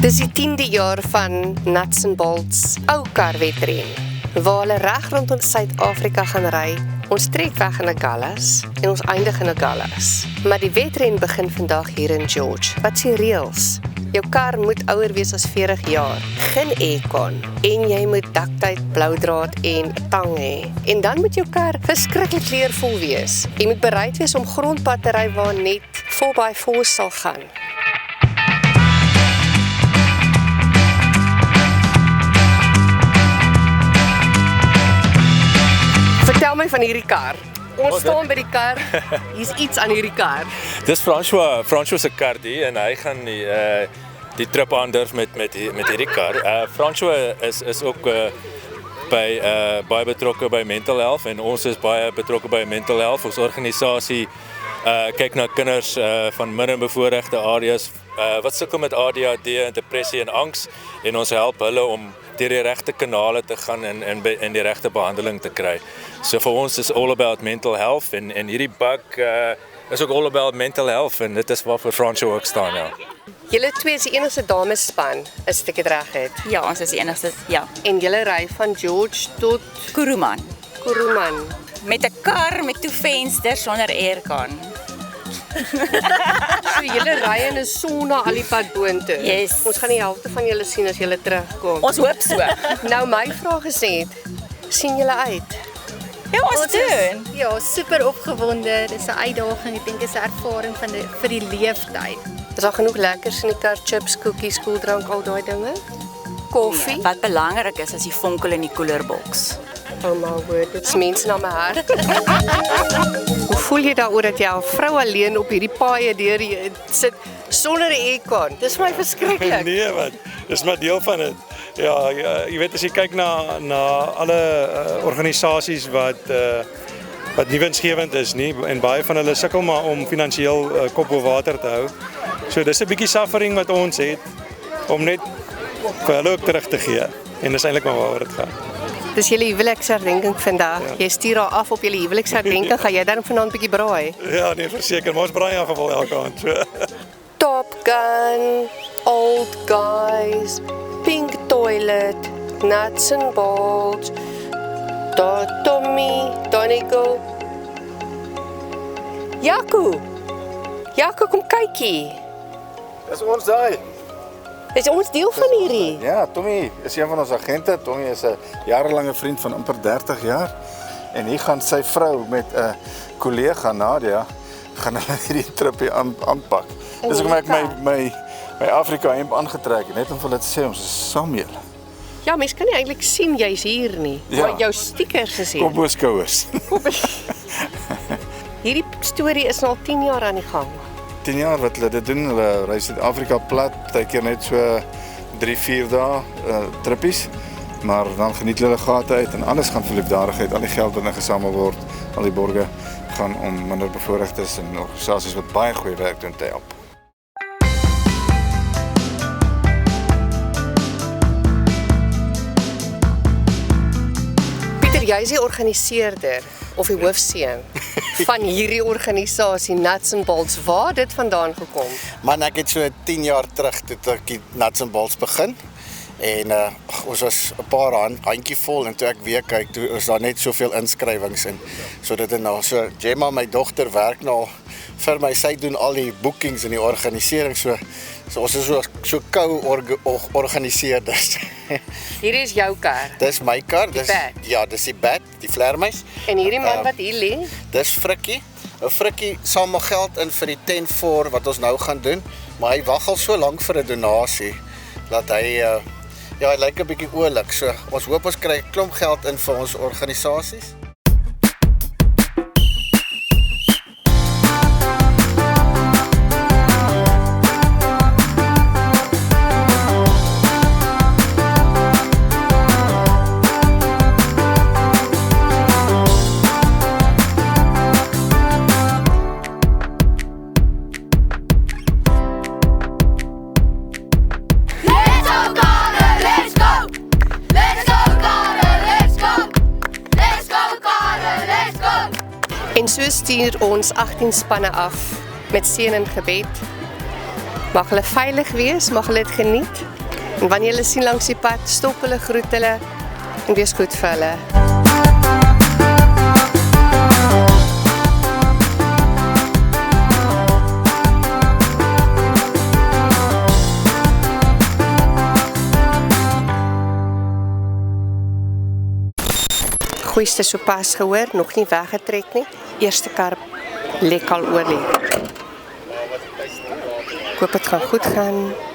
Dis die 10de jaar van Nuts and Bolts ou karwedren, waar hulle reg rondom Suid-Afrika gaan ry. Ons trek weg in Agulhas en ons eindig in Agulhas. Maar die wedren begin vandag hier in George. Wat se reëls? Jou kar moet ouer wees as 40 jaar, geen aircon en jy moet ductite, bloudraad en tang hê. En dan moet jou kar verskriklik kleurvol wees. Jy moet bereid wees om grondpad te ry waar net 4x4 sal gaan. Vertel my van hierdie kar. Ons staan by die kar. Hier's iets aan hierdie kar. Dis François se kar die en hy gaan die trip aandurf met hierdie kar. François is ook baie betrokke by mental health en ons is baie betrokke by mental health. Ons organisasie kyk na kinders van minderbevoorregte areas wat sukkel met ADHD en depressie en angs en ons help hulle om deur die regte kanale te gaan en die regte behandeling te kry. So vir ons is all about mental health en hierdie bak is ook all about mental health en dit is waarvoor François ook staan, ja. Julle twee is die enigste damesspan, as ek dit reg het. Ja, ons is die enigste, ja. En julle ry van George tot Kuruman. Met 'n kar met 2 vensters sonder aircon. So julle ry in 'n sonna al die pad boontoe. Yes. Ons gaan die helfte van julle sien as julle terugkom. Ons hoop so. Nou my vraag is net, sien julle uit? Ja, ons doen. Ja, super opgewonde. Dis 'n uitdaging. Ek dink dis 'n ervaring vir die leeftyd. Is daar genoeg lekkers in die kar, chips, koekies, koeldrank, al daai dinge? Koffie? Nee, wat belangrik is die vonkel in die koelerboks. Oh my word, dit is mense na my hart. Hoe voel jy daaroor dat jy 'n vrou alleen op hierdie paaie deur sit sonder 'n aircon? Dis vir my verskriklik. Nee, wat? Dis maar deel van dit. Ja, jy weet as jy kyk na alle organisasies wat nie winsgewend is nie en baie van hulle sukkel maar om finansiëel kop bo water te hou. So dis 'n bietjie suffering wat ons het om net vir hulle ook terug te gee. En dis eintlik maar waaroor dit gaan. Dis julle huweliksherdenking vandag. Ja. Jy stuur haar af op julle huweliksherdenking. Gaan jy dan vanaand bietjie braai? Ja, nee, verseker, maar ons braai in geval elke aand. So. Top Gun, Old Guys, Pink Toilet, Nuts and Bolts, Tommy, Donegal. Jaco, kom kykie. Dis ons daai. Is ons deel van hierdie? Ja, Tommy is een van ons agente. Tommy is 'n jarelange vriend van amper 30 jaar. En hier gaan sy vrou met 'n kollega Nadia gaan hulle hierdie tripie aanpak. Dis hoekom ek my Afrika hemp aangetrek het, net om vir hulle te sê ons is saam julle. Ja, mens kan nie eintlik sien jy's hier nie. Ja. Maar jou stickers is hier. Kom bo skouers. Hierdie storie is nou al 10 jaar aan die gang. 10 jaar wat hulle dit doen, hulle reis Suid-Afrika plat, partykeer net so 3-4 dae trippies, maar dan geniet hulle gate uit en alles gaan vir liefdadigheid, al die geld wat ingesamel word, al die borge gaan om minderbevoorregtes en organisasies wat baie goeie werk doen te help. Pieter, jy is die organiseerder of die hoofseun van hierdie organisasie Nuts and Bolts. Waar het dit vandaan gekom? Man, ek het so 10 jaar terug toe ek die Nuts and Bolts begin. En ons was 'n paar handjievol en toe ek weer kyk, toe is daar net soveel inskrywings en so dit en nou. So Gemma, my dogter, werk nou vir my. Sy doen al die bookings en die organisering. So ons is so co-organiseerders. Hierdie is jou kar. Dis my kar. Dis die Bat, die vlermuis. En hierdie man wat hier lê? Dis Frikkie. Frikkie samel geld in vir die 10-4 wat ons nou gaan doen, maar hy wag al so lank vir 'n donasie dat hy hy lyk 'n bietjie oulik. So ons hoop ons kry 'n klomp geld in vir ons organisasies. En so stuur ons 18 spanne af met seën en gebed Mag hulle veilig wees, mag hulle dit geniet. En wanneer hulle sien langs die pad, stop hulle, groet hulle en wees goed vir hulle. Goeieste sopas gehoor, nog nie weggetrek nie. Eerste kar lek al olie. Ek hoop het gaan goed gaan.